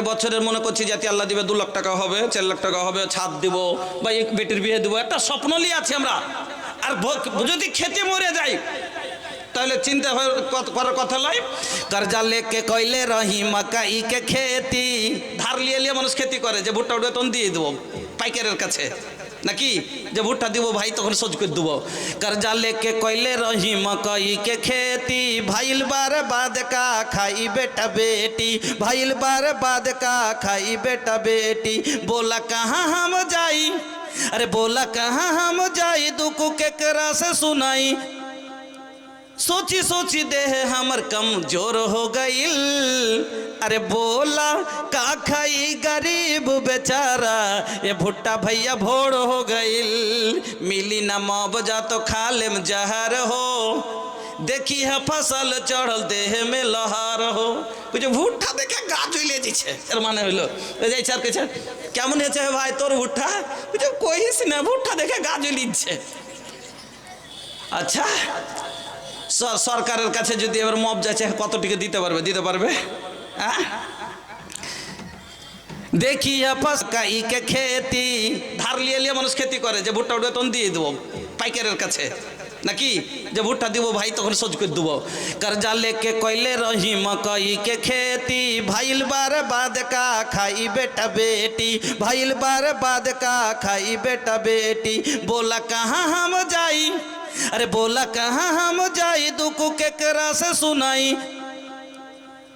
বছরের মনে করছি যাতে আল্লাহ দিবে 2 লাখ টাকা হবে, 4 লাখ টাকা হবে, ছাদ দিব বা এক বেটির বিয়ে দিব, একটা স্বপ্ন নিয়ে আছি আমরা। আর যদি খেতে মরে যাই তাহলে চিন্তা করার কথা নয়। कर्जा लेके কইলে রহি মকাই কে খেতি, ধার লিয়ে লিয়ে মানুষ খেতি করে যে ভুট্টা উঠবে তখন দিয়ে দেবো পাইকারের কাছে, নাকি যে ভুট্টা দিব ভাই তখন সহ্য করে দেবো। कर्जा लेके কইলে রহি মকাই কে খেতি, ভাইল বাर बाद का खाई बेटा बेटी, भाइल बार बाद का खाई बेटा बेटी। बोला कहाँ हम जाई, अरे बोला कहाँ हम जाई, दुख केकरा से सुनाई। सोची सोची देह हमर कमजोर हो गईल, अरे बोला का खाई गरीब बेचारा, ये भुट्टा भैया भोर हो गईल। मिली ना मुआवजा तो खा लेम जहर हो, देखी है फसल चढ़ल देह में लहर हो। कुछ भुट्टा देखे गা জ্বলে যাচ্ছে, এর মানে হলো ওই যাইছে আর কইছে কেমন হয়েছে ভাই তোর ভুট্টা, কুछ কইস না ভুট্টা দেখে গা জ্বলে যাচ্ছে। আচ্ছা সরকারের কাছে যদি এবার মুআবজা চায় কত টাকা দিতে পারবে, দিতে পারবে? দেখি কাই কে খেতি, ধার লিয়ে লিয়ে মানুষ খেতি করে যে ভুট্টা উঠবে তখন দিয়ে দেবো পাইকারের কাছে, নাকি যে ভুট্টা দিব ভাই তখন সহ্য করে দেবো। कर्जा लेके কইলে রহি মকাই কে খেতি, ভাইল बार बाद का खाई बेटा बेटी, भाइल बार बाद का खाई बेटा बेटी। बोला कहाँ हम जाई, अरे बोला कहाँ हम जाई, दुख केकरा से सुनाई।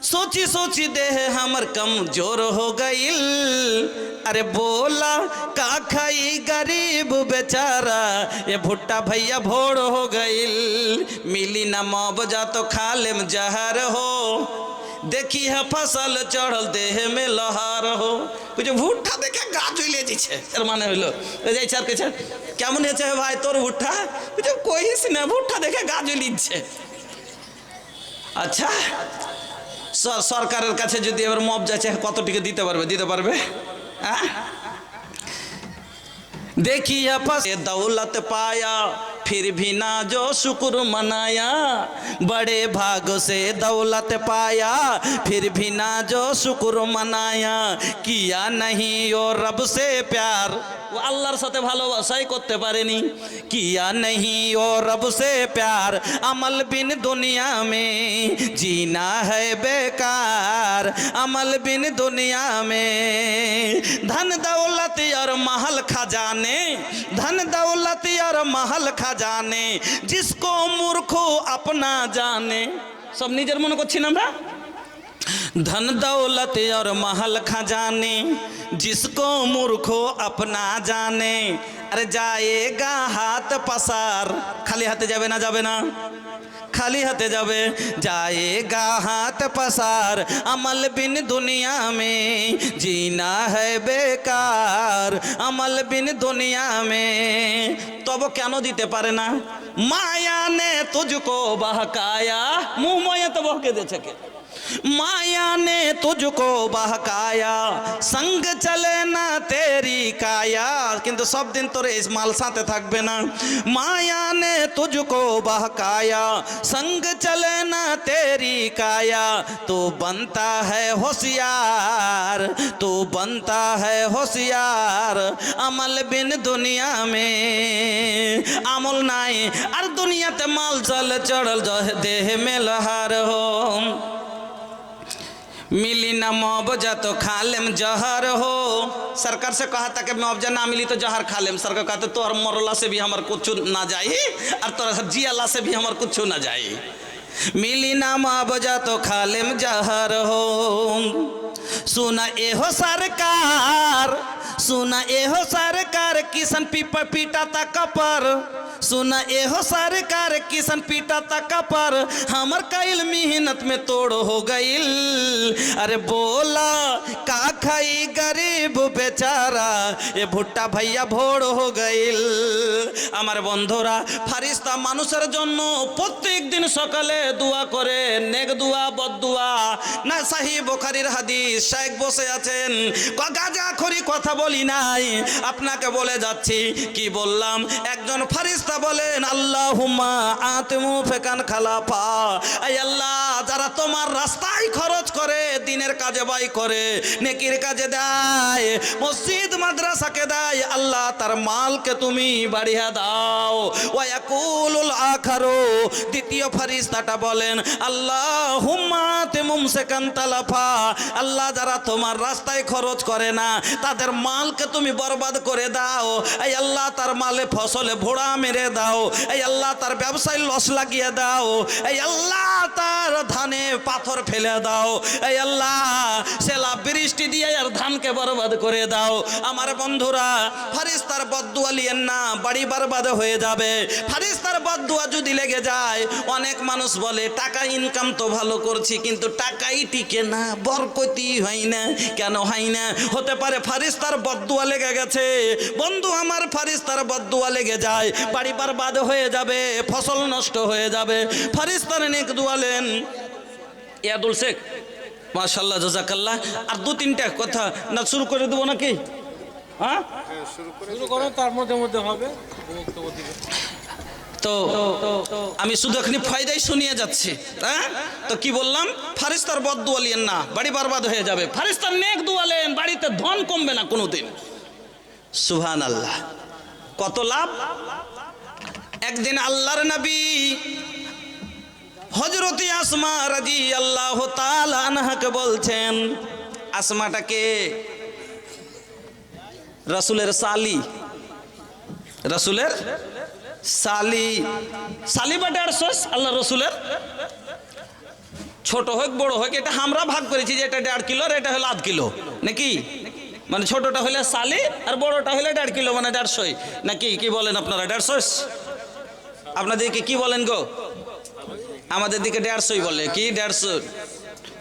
सोची सोची देह हमर कमजोर हो गईल, अरे बोला का खाई गरीब बेचारा, ये भुट्टा भैया भोर हो गईल। मिली ना मुआवजा तो खा लेम जहर हो, देखी है फसल चढ़ल देह में लहर हो। कुछ भुट्टा देखे গা জ্বলে যাচ্ছে, এর মানে হলো ওই যাইছে আর কইছে কেমন হয়েছে ভাই তোর ভুট্টা, কুछ কইস না ভুট্টা দেখে গা জ্বলে যাচ্ছে। আচ্ছা সরকারের কাছে যদি এবার মুআবজা চায় কত টাকা দিতে পারবে, দিতে পারবে? देखी फस दौलत पाया फिर भी ना जो शुक्र मनाया, बड़े भाग से दौलत पाया फिर भी ना जो शुक्र मनाया। किया नहीं ओ रब से प्यार, वो আল্লাহর সাথে ভালোবাসাই করতে পারেনি। किया नहीं ओ रब से प्यार, अमल बिन दुनिया में जीना है बेकार, अमल बिन दुनिया में। धन दौलत और महल खजाने, धन दौलत और महल खजाने, जिसको मूर्खो अपना जाने। सब निजर মনে করছি না আমরা। धन दौलत और महल खजाने, जिसको मूर्खो अपना जाने। अरे जाएगा हाथ पसार, खाली हाथे जाबे ना, जाबे ना, खाली हाथे जाबे। जाएगा हाथ पसार, अमल बिन दुनिया में जीना है बेकार, अमल बिन दुनिया में। तब কেন দিতে পারে না? माया ने तुझको बहकाया, मुंह माया तो बहके देছে কে? माया ने तुझको बहकाया, संग चले ना तेरी काया। किंतु सब दिन तोरे इस माल साथे থাকবে না। माया ने तुझको बहकाया, संग चले ना तेरी काया। तू बनता है होशियार, तू बनता है होशियार, अमल बिन दुनिया में আমল নাই। আর দুনিয়াতে মাল চল চড়ল দেহ में लहर हो। मिली ना मुआवजा तो खा लेम जहर हो। सरकार से कहा था कि मुआवजा ना मिली तो जहर खा लेम। सरकार कहते तोहर मरला से भी हमार कुछ ना जाई और तोहर जियाला से भी हमार कुछ ना जाई। मिली ना मुआवजा तो खा लेम जहर हो। सुना एहो सरकार, सुना एहो सरकार, किसान पीपा पीटा ता कपर। सुना एहो सरकार, किसान पीटा ता कपर, हमर कईल मेहनत में तोड़ हो गईल। अरे बोला का खाई गरीब बेचारा, ये भुट्टा भैया भोर हो गईल। আমার বন্ধুরা, ফারিস্তা মানুষের জন্য প্রত্যেক দিন সকালে দোয়া করে, নেক দোয়া বদ দোয়া। না সহিহ বুখারীর হাদিস, শেখ বসে আছেন, গাঁজাখড়ি কথা বলি নাই, আপনাকে বলে যাচ্ছি। কি বললাম? একজন ফারিস্তা বলেন, আল্লাহুম্মা আতিমু ফেকান খালাফা, আয় আল্লাহ যারা তোমার রাস্তায় খরচ করে, দিনের কাজে ব্যয় করে, নেকির কাজে দেয়, মসজিদ মাদ্রাসাকে দেয়, আল্লাহ তার মালকে তুমি বাড়িয়ে দাও। ওয়াকুলুল আখারু, দ্বিতীয় ফেরেশতাটা বলেন আল্লাহুম্মা মুমসিকান তালাফা, আল্লাহ যারা তোমার রাস্তায় খরচ করে না তাদের মালকে তুমি বরবাদ করে দাও। এই আল্লাহ তার মালে ফসলে ভোড়া মেরে দাও। এই আল্লাহ তার ব্যবসায় লস লাগিয়ে দাও। এই আল্লাহ তার ধানে পাথর ফেলে দাও। এই আল্লাহ সেলা বৃষ্টি দিয়ে আর ধানকে বরবাদ করে দাও। আমার বন্ধুরা, ফেরেশতার বদদুয়া লিয়েন না, বাড়ি বরবাদ হয়ে যাবে। ফেরেশতার বদদুয়া যদি লেগে যায়, অনেক মানুষ বলে টাকা ইনকাম তো ভালো করছি কিন্তু টাকাই টিকে না, বরকতই হয় না। কেন হয় না? হতে পারে ফেরেশতার বদদুয়া লেগে গেছে। বন্ধু আমার, ফেরেশতার বদদুয়া লেগে যায়, বাড়ি বরবাদ হয়ে যাবে, ফসল নষ্ট হয়ে যাবে। ফেরেশতার নেক দুয়ালেন ইয়াদুল শেখ, মাশাআল্লাহ, জাযাকাল্লাহ। আর দু তিনটা কথা না শুরু করে দেবো নাকি? হ্যাঁ, শুরু করো, তার মধ্যে মধ্যে হবে। তো আমি শুধু এখানে ফায়দাই শুনিয়ে যাচ্ছি। হ্যাঁ, তো কি বললাম? ফেরেশতার বদদুয়া লিয়েন না, বাড়ি বরবাদ হয়ে যাবে। ফেরেশতার নেক দুয়ালেন, বাড়িতে ধন কমবে না কোনোদিন। সুবহানাল্লাহ, কত লাভ! একদিন আল্লাহর নবী হযরতে আসমা রাদিয়াল্লাহু তাআলা আনহাকে বলছেন, আসমাটাকে রাসূলের সালি, রাসূলের সালি, সালি বা 150 আল্লাহ রসুলের, ছোট হোক বড় হোক, এটা আমরা ভাগ করেছি যে এটা 1.5 কিলো আর এটা হলো আধ কিলো, নাকি? মানে ছোটটা হলে সালি আর বড়টা হলে 1.5 কিলো, মানে 150, নাকি? কি বলেন আপনারা? 150? আপনাদেরকে কি বলেন গো? আমাদের দিকে 150 বলে। কি 150?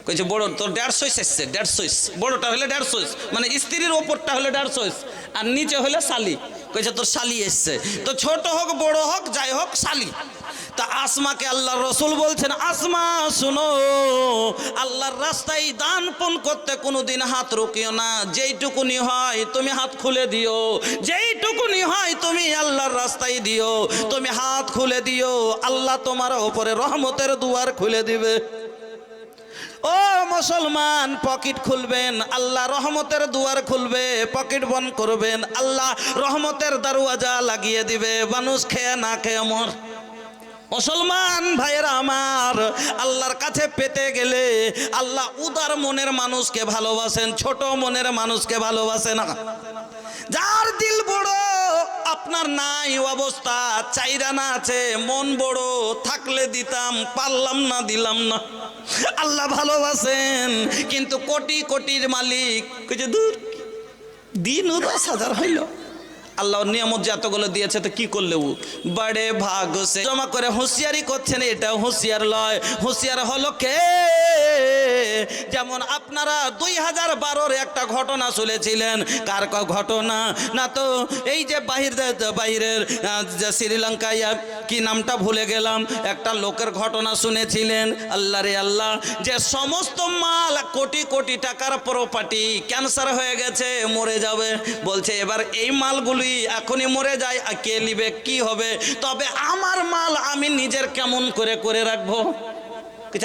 কইছে বড় তোর 150 এসছে, 150 বড়টা হলে 150, মানে স্ত্রীর ওপরটা হলে 150 আর নিচে হলে সালি। কইছে তোর শালি এসছে। তো ছোট হোক বড় হোক যাই হোক শালি। তা আসমাকে আল্লাহ রসুল বলছেন, আসমা শুনো, আল্লাহর রাস্তায় দান পুণ্য করতে কোনোদিন হাত রুকিও না। যেইটুকুনি হয় তুমি হাত খুলে দিও, যেইটুকুনি হয় তুমি আল্লাহর রাস্তায় দিও। তুমি হাত খুলে দিও, আল্লাহ তোমার উপরে রহমতের দুয়ার খুলে দিবে। ও মুসলমান, পকেট খুলবেন, আল্লাহ রহমতের দুয়ার খুলবে। পকেট বন্ধ করবেন, আল্লাহ রহমতের দরওয়াজা লাগিয়ে দিবে। মানুষ খেয়ে না খেয়ে মর। মুসলমান ভাইয়েরা আমার, আল্লাহর কাছে পেতে গেলে আল্লাহ উদার মনের মানুষকে ভালোবাসেন, ছোট মনের মানুষকে ভালোবাসে না। যার দিল বড়, আপনার নাই অবস্থা, চাইরানা আছে, মন বড়, থাকলে দিতাম, পারলাম না, দিলাম না। আল্লাহ ভালোবাসেন, কিন্তু কোটি কোটির মালিক কইছে দূর, দিন 10,000 হইল। আল্লাহর নিয়ামত যে এতগুলো দিয়েছে তো কি করলে ও বড়ে ভাগ সে জমা করে হুঁশিয়ারি করছেন। এটা হুঁশিয়ার লয়, হুঁশিয়ার হলো কে? যেমন আপনারা 2012-র একটা ঘটনা শুনেছিলেন। কার ঘটনা? না তো এই যে বাহিরের যে শ্রীলঙ্কায়, কি নামটা ভুলে গেলাম, একটা লোকের ঘটনা শুনেছিলেন। আল্লাহ রে আল্লাহ, যে সমস্ত মাল কোটি কোটি টাকার প্রপার্টি ক্যান্সার হয়ে গেছে, মরে যাবে। বলছে এবার এই মালগুলি এখনই মরে যায়, কে নিবে? কি হবে? তবে আমার মাল আমি নিজের কেমন করে করে রাখবো?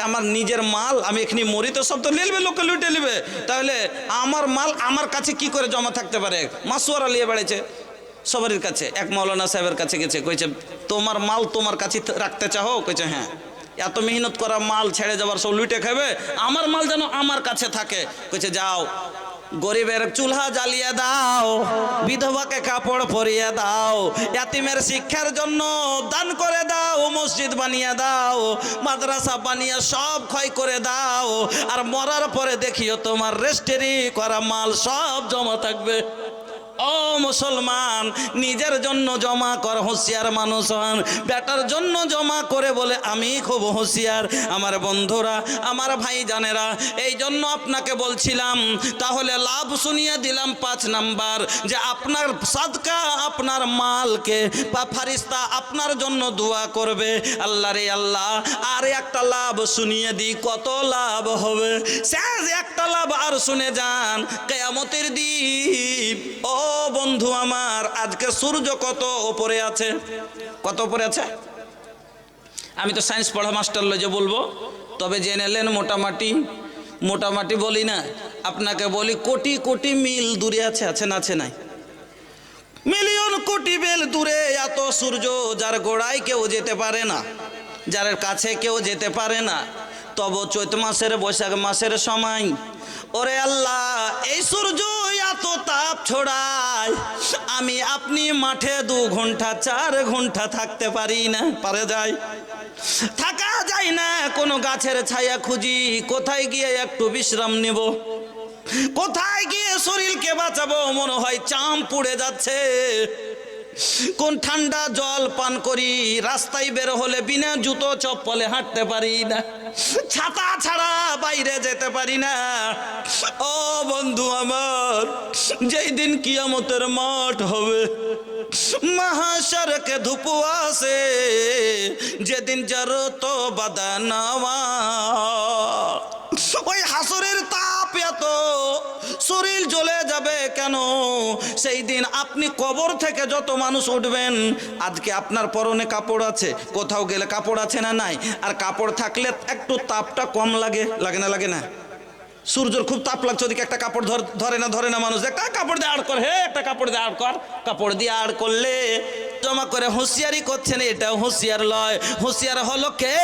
আমার নিজের মাল আমি এখানে মরি তো সব তো নেবে, লোকে লুটে নেবে। তাহলে আমার মাল আমার কাছে কি করে জমা থাকতে পারে? মাসুয়ারা নিয়ে বেড়েছে সবারই কাছে। এক মাওলানা সাহেবের কাছে গেছে, কইছে তোমার মাল তোমার কাছে রাখতে চাও? কইছে হ্যাঁ। এত মেহনত করা মাল ছেড়ে যাবার সব লুটে খাবে, আমার মাল যেন আমার কাছে থাকে। কইছে যাও, গরিবের চুলহা জ্বালিয়ে দাও, বিধবাকে কাপড় পরিয়ে দাও, ইয়াতিমের শিক্ষার জন্য দান করে দাও, মসজিদ বানিয়ে দাও, মাদ্রাসা বানিয়ে সব ক্ষয় করে দাও। আর মরার পরে দেখিও তোমার রেজিস্ট্রি করা মাল সব জমা থাকবে। ও মুসলমান, নিজের জন্য জমা কর, হুঁশিয়ার মানুষ হন। বেটার জন্য জমা করে বলে আমি খুব হুঁশিয়ার। আমার বন্ধুরা, আমার ভাই জানেরা, এই জন্য আপনাকে বলছিলাম। তাহলে লাভ শুনিয়ে দিলাম 5 নাম্বার, যে আপনার সাদকা, আপনার মালকে ফেরেশতা আপনার জন্য দোয়া করবে। আল্লাহ রে আল্লাহ, আর একটা লাভ শুনিয়ে দিই, কত লাভ হবে। শেষ একটা লাভ আর শুনে যান, কিয়ামতের দিন। ও বন্ধু আমার, আজকে সূর্য কত উপরে আছে? কত উপরে আছে? আমি তো সায়েন্স পড়া মাস্টার লজে বলবো, তবে জেনে নেন মোটামুটি বলি না, আপনাকে বলি কোটি কোটি মিল দূরে আছে না আছে নাই? মিলিয়ন কোটি বেল দূরে এত সূর্য, যার গোড়ায় কেউ যেতে পারে না, যার কাছে কেউ যেতে পারে না। তবে চৈত মাসের বৈশাখ মাসের সময় ওরে আল্লাহ এই সূর্য এত তাপ ছড়ায়, আমি আপনি মাঠে 2 ঘন্টা 4 ঘন্টা থাকতে পারি না, পারে যায়? থাকা যায় না। কোনো গাছের ছায়া খুঁজি, কোথায় গিয়ে একটু বিশ্রাম নিব, কোথায় গিয়ে শরীরকে বাঁচাবো, মনে হয় চাম পুড়ে যাচ্ছে। কোন ঠান্ডা জল পান করি, রাস্তায় বের হলে বিনা জুতো চপ্পলে হাঁটতে পারি না, ছাতা ছাড়া বাইরে যেতে পারি না। ও বন্ধু আমার, যেই দিন কিয়ামতের মাঠ হবে, মাহাশরকে ধুপ আসে, যেদিন জরত বাদানাওয়া, ওই হাসরের তাপ এত, শরীর জ্বলে যাবে কেন? সেই দিন আপনি কবর থেকে যত মানুষ উঠবেন, আজকে আপনার পরনে কাপড় আছে, কোথাও গেলে কাপড় আছে না নাই? আর কাপড় থাকলে একটু তাপটা কম লাগে না? সূর্যের খুব তাপ লাগছে, ওদিকে একটা কাপড় ধরে না মানুষ, একটা কাপড় দিয়ে আড় কর, একটা কাপড় দিয়ে আড় কর। কাপড় দিয়ে আড় করলে জমা করে হুঁশিয়ারি করছেন, এটাও হুঁশিয়ার লয়। হুঁশিয়ার হলো কে?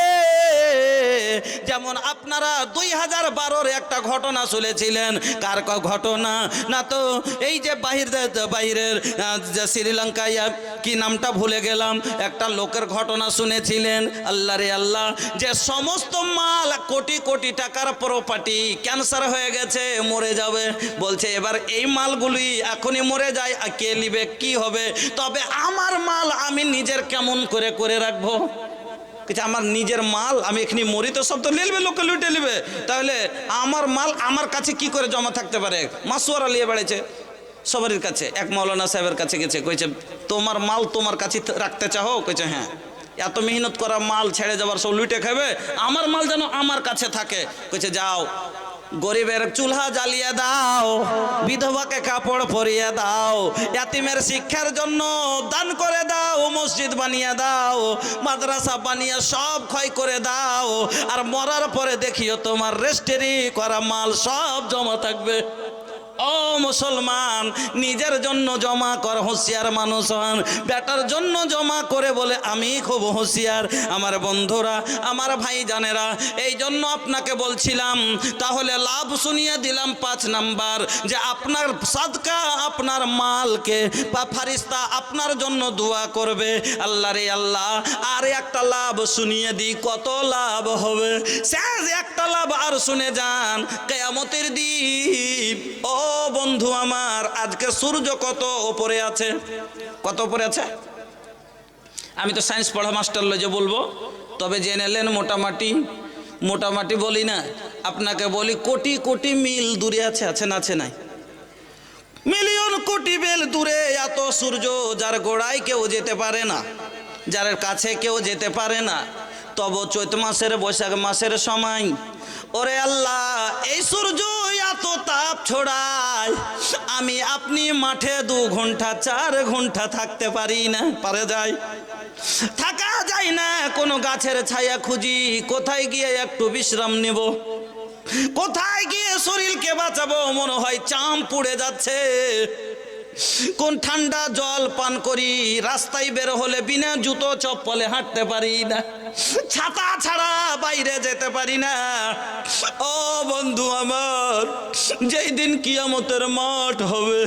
যেমন আপনারা 2012-এর একটা ঘটনা শুনেছিলেন। কার ঘটনা? না তো এই যে বাহিরের যে শ্রীলঙ্কায়, কি নামটা ভুলে গেলাম, একটা লোকের ঘটনা শুনেছিলেন। আল্লাহ রে আল্লাহ, যে সমস্ত মাল কোটি কোটি টাকার প্রপার্টি ক্যান্সার হয়ে গেছে, মরে যাবে। বলছে এবার এই মালগুলি এখনই মরে যায়, আর কে নিবে, কি হবে? তবে আমার মাল আমি নিজের কেমন করে রাখবো? আমার নিজের মাল আমি এখানে মরি তো সব তো নিলবে, লোকে লুটে নিবে, তাহলে আমার মাল আমার কাছে কি করে জমা থাকতে পারে? মাসুয়ারা নিয়ে বেড়েছে সবারই কাছে। এক মৌলানা সাহেবের কাছে গেছে, কইছে তোমার মাল তোমার কাছে রাখতে চাও? কইছে হ্যাঁ। এত মেহনত করা মাল ছেড়ে যাবার, সব লুটে খাবে, আমার মাল যেন আমার কাছে থাকে। কইছে যাও, গরিবের চুলহা জ্বালিয়ে দাও, বিধবাকে কাপড় পরিয়ে দাও, ইয়াতিমের শিক্ষার জন্য দান করে দাও, মসজিদ বানিয়ে দাও, মাদ্রাসা বানিয়ে সব ক্ষয় করে দাও, আর মরার পরে দেখিও তোমার রেস্টেরি করা মাল সব জমা থাকবে। ও মুসলমান, নিজের জন্য জমা কর, হুঁশিয়ার মানুষ হন। বেটার জন্য জমা করে বলে আমি খুব হুঁশিয়ার। আমার বন্ধুরা, আমার ভাই জানেরা, এই জন্য আপনাকে বলছিলাম, তাহলে লাভ শুনিয়ে দিলাম 5 নাম্বার, যে আপনার সাদকা, আপনার মালকে বা ফারিস্তা আপনার জন্য দোয়া করবে। আল্লাহ রে আল্লাহ, আর একটা লাভ শুনিয়ে দিই, কত লাভ হবে। শেষ একটা লাভ আর শুনে যান, কিয়ামতের দিন। ও বন্ধু আমার, আজকে সূর্য কত উপরে আছে? কত উপরে আছে? আমি তো সায়েন্স পড়া মাস্টার লজে বলবো, তবে জেনে নেন মোটামুটি বলি না, আপনাকে বলি কোটি কোটি মিল দূরে আছে না আছে নাই? মিলিয়ন কোটি বেল দূরে এত সূর্য, যার গোড়ায় কেউ যেতে পারে না, যার কাছে কেউ যেতে পারে না। তবে চৈত মাসের বৈশাখ মাসের সময় ওরে আল্লাহ এই সূর্য এত তাপ ছড়ায়, আমি আপনি মাঠে 2 ঘন্টা 4 ঘন্টা থাকতে পারি না, পারে যায়? থাকা যায় না। কোনো গাছের ছায়া খুঁজি, কোথায় গিয়ে একটু বিশ্রাম নিব, কোথায় গিয়ে শরীরকে বাঁচাবো, মনে হয় চাম পুড়ে যাচ্ছে। কোন ঠান্ডা জল পান করি, রাস্তায় বের হলে বিনা জুতো চপ্পলে হাঁটতে পারি না, ছাতা ছাড়া বাইরে যেতে পারি না। ও বন্ধু আমার, যেই দিন কিয়ামতের মাঠ হবে,